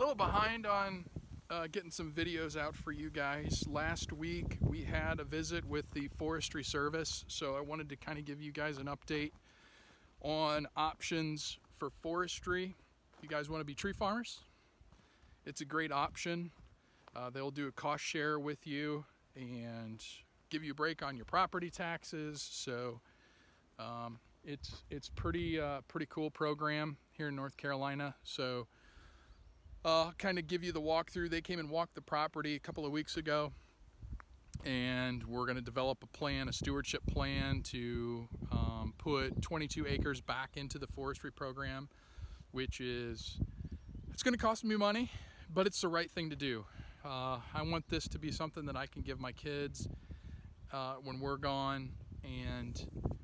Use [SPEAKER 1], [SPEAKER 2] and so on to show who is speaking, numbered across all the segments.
[SPEAKER 1] little behind on getting some videos out for you guys. Last week we had a visit with the Forestry Service, so I wanted to kind of give you guys an update on options for forestry. If you guys want to be tree farmers, it's a great option. They'll do a cost share with you and give you a break on your property taxes. So it's pretty cool program here in North Carolina. So I'll kind of give you the walkthrough. They came and walked the property a couple of weeks ago, and we're going to develop a plan, a stewardship plan, to put 22 acres back into the forestry program, which it's going to cost me money, but it's the right thing to do. I want this to be something that I can give my kids when we're gone, and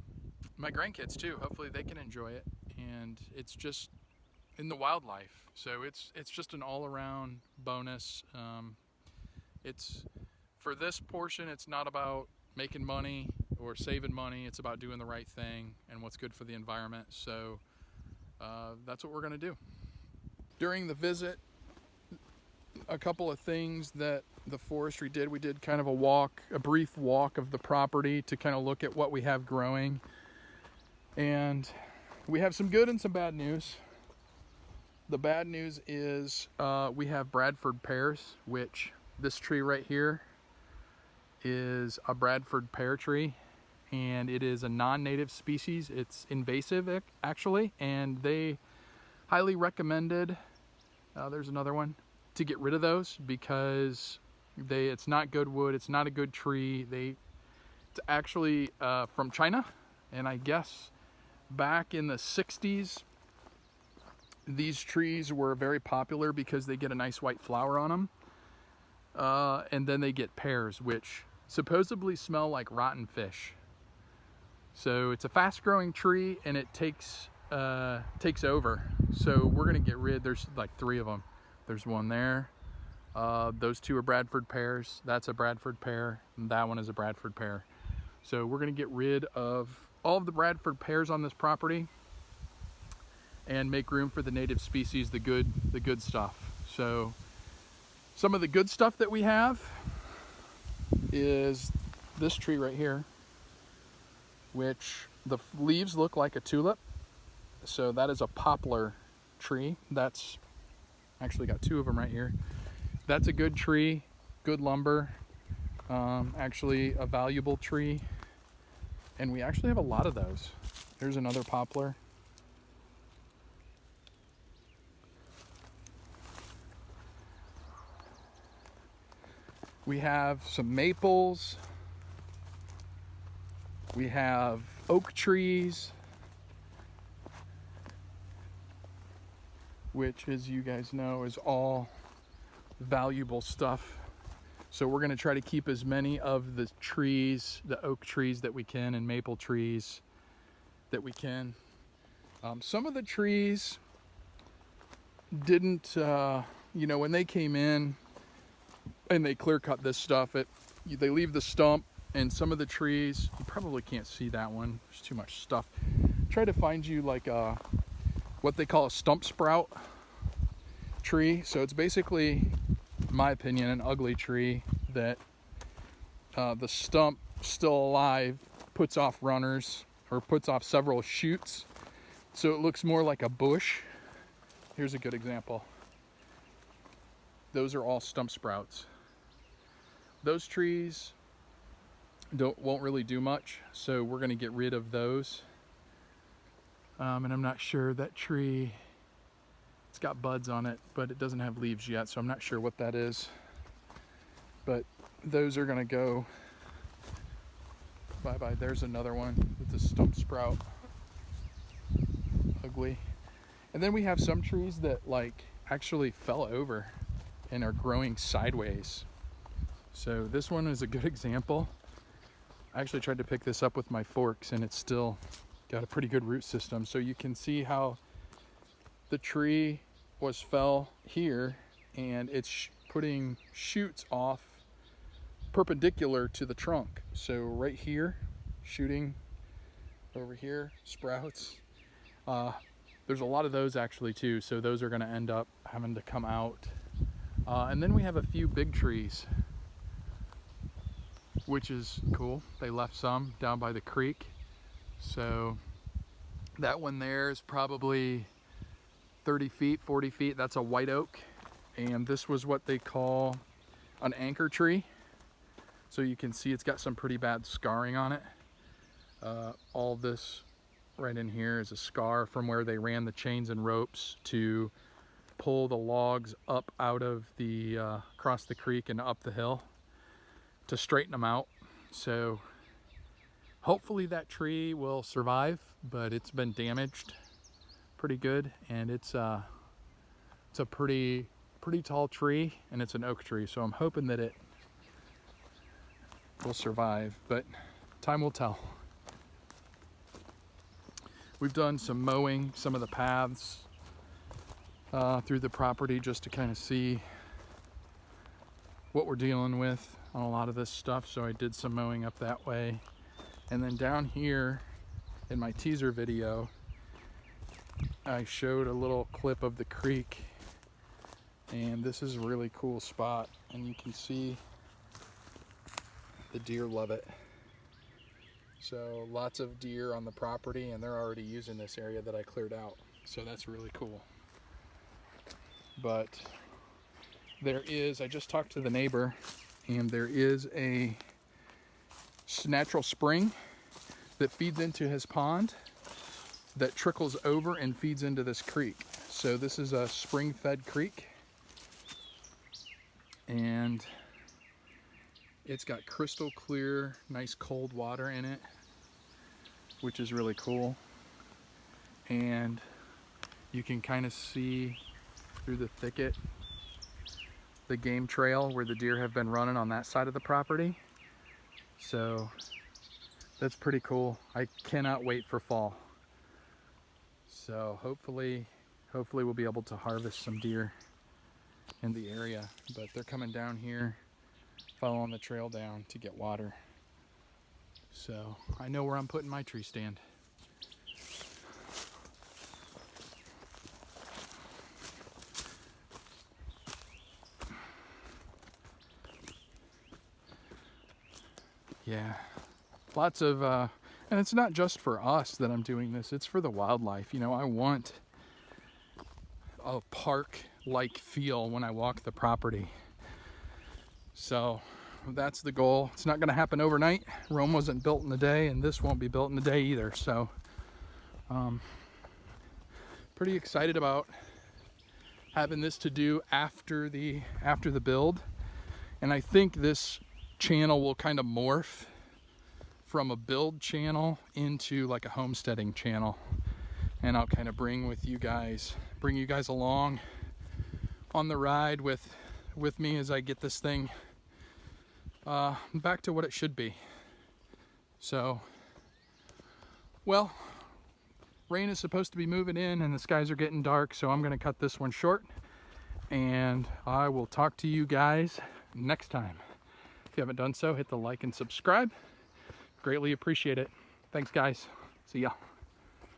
[SPEAKER 1] my grandkids too. Hopefully they can enjoy it, and it's just in the wildlife, so it's just an all-around bonus. It's for this portion, it's not about making money or saving money. It's about doing the right thing and what's good for the environment. So that's what we're going to do. During the visit, a couple of things that the forestry did. We did kind of a brief walk of the property to kind of look at what we have growing, and we have some good and some bad news. The bad news is we have Bradford pears, which this tree right here is a Bradford pear tree, and it is a non-native species. It's invasive actually, and they highly recommended, there's another one, to get rid of those because it's not good wood, it's not a good tree. It's actually from China, and I guess back in the 60s, these trees were very popular because they get a nice white flower on them. And then they get pears, which supposedly smell like rotten fish. So it's a fast-growing tree, and it takes over. So we're gonna get rid. There's like 3 of them. There's one there. Those 2 are Bradford pears. That's a Bradford pear. And that one is a Bradford pear. So we're gonna get rid of all of the Bradford pears on this property and make room for the native species, the good stuff. So some of the good stuff that we have is this tree right here, which the leaves look like a tulip. So that is a poplar tree. That's actually got 2 of them right here. That's a good tree, good lumber, actually a valuable tree. And we actually have a lot of those. There's another poplar. We have some maples. We have oak trees, which, as you guys know, is all valuable stuff. So we're going to try to keep as many of the trees, the oak trees that we can, and maple trees that we can. Some of the trees didn't, when they came in and they clear cut this stuff, they leave the stump, and some of the trees, you probably can't see that one, there's too much stuff. Try to find you like what they call a stump sprout tree. So it's basically, in my opinion, an ugly tree that the stump, still alive, puts off runners, or puts off several shoots, so it looks more like a bush. Here's a good example. Those are all stump sprouts. Those trees won't really do much, so we're going to get rid of those. And I'm not sure, that tree, it's got buds on it, but it doesn't have leaves yet, so I'm not sure what that is. But those are going to go bye-bye. There's another one with the stump sprout. Ugly. And then we have some trees that actually fell over and are growing sideways. So this one is a good example. I actually tried to pick this up with my forks, and it's still got a pretty good root system. So you can see how the tree fell here, and it's putting shoots off perpendicular to the trunk. So right here, shooting over here, sprouts. There's a lot of those actually too, so those are going to end up having to come out. And then we have a few big trees, which is cool. They left some down by the creek. So that one there is probably 30 feet, 40 feet. That's a white oak. And this was what they call an anchor tree. So you can see it's got some pretty bad scarring on it. All this right in here is a scar from where they ran the chains and ropes to pull the logs up out of the, across the creek and up the hill to straighten them out. So hopefully that tree will survive, but it's been damaged pretty good, and it's a pretty tall tree, and it's an oak tree, so I'm hoping that it will survive, but time will tell. We've done some mowing, some of the paths through the property, just to kind of see what we're dealing with on a lot of this stuff. So I did some mowing up that way. And then down here in my teaser video, I showed a little clip of the creek, and this is a really cool spot, and you can see the deer love it. So lots of deer on the property, and they're already using this area that I cleared out. So that's really cool. But there is, I just talked to the neighbor, and there is a natural spring that feeds into his pond that trickles over and feeds into this creek. So this is a spring-fed creek, and it's got crystal clear, nice cold water in it, which is really cool. And you can kind of see through the thicket the game trail where the deer have been running on that side of the property. So that's pretty cool. I cannot wait for fall. So hopefully we'll be able to harvest some deer in the area. But they're coming down here, following the trail down to get water. So I know where I'm putting my tree stand. Yeah, lots of, and it's not just for us that I'm doing this, it's for the wildlife. You know, I want a park-like feel when I walk the property. So that's the goal. It's not going to happen overnight. Rome wasn't built in a day, and this won't be built in a day either. So pretty excited about having this to do after the build. And I think this channel will kind of morph from a build channel into like a homesteading channel, and I'll kind of bring you guys along on the ride with me as I get this thing back to what it should be. So, well, rain is supposed to be moving in and the skies are getting dark, so I'm going to cut this one short, and I will talk to you guys next time. If you haven't done so, hit the like and subscribe. Greatly appreciate it. Thanks, guys. See ya.